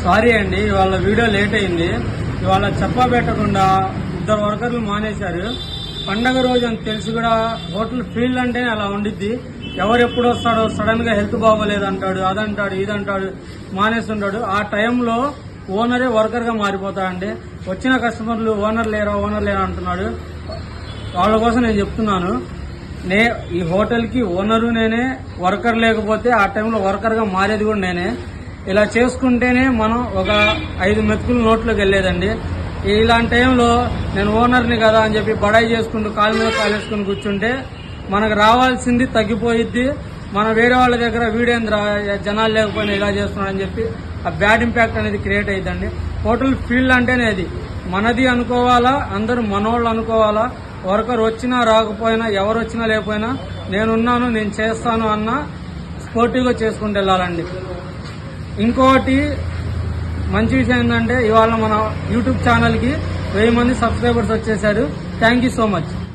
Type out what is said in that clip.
Sorry అండి, ఇవాళ video late అయింది. ఇవాళ చెప్పా పెట్టకుండా 2 వర్కర్లు మానేశారు. పండగ రోజు అని తెలిసి కూడా హోటల్ ఫీల్డ్ అంటే అలా ఉండిద్ది. ఎవరు ఎప్పుడు వస్తాడో సడన్ గా హెల్త్ బాగోలేదు అంటాడు, అదంటాడు ఇదంటాడు, మానేస్తుంటాడు. ఆ టైంలో ఓనరే వర్కర్ గా మారిపోతాడండి. వచ్చిన కస్టమర్లు ఓనర్ లేరా అంటున్నాడు. వాళ్ళ కోసం నేను చెప్తున్నాను, ఈ హోటల్ కి ఓనరు నేనే, వర్కర్ లేకపోతే ఆ టైంలో వర్కర్ గా మారేది కూడా నేనే. ఇలా చేసుకుంటేనే మనం ఒక 5 మెతుకులు నోట్లోకి వెళ్ళేదండి. ఇలాంటి టైంలో నేను ఓనర్ని కదా అని చెప్పి బడాయి చేసుకుంటూ కాలు మీద కాలేసుకుని కూర్చుంటే మనకు రావాల్సింది తగ్గిపోయిద్ది. మన వేరే వాళ్ళ దగ్గర వీడేంద్ర జనాలు లేకపోయినా ఇలా చేస్తున్నాడని చెప్పి ఆ బ్యాడ్ ఇంపాక్ట్ అనేది క్రియేట్ అయ్యిందండి. హోటల్ ఫీల్డ్ అంటేనే అది మనది అనుకోవాలా, అందరూ మనోళ్ళు అనుకోవాలా. వర్కర్ వచ్చినా రాకపోయినా, ఎవరు వచ్చినా లేకపోయినా నేనున్నాను, నేను చేస్తాను అన్న స్పోర్టివ్గా చేసుకుంటూ వెళ్ళాలండి. ఇంకోటి మంచి విషయం ఏంటంటే ఇవాళ మన యూట్యూబ్ ఛానల్కి 1000 మంది సబ్స్క్రైబర్స్ వచ్చేసారు. Thank you so much.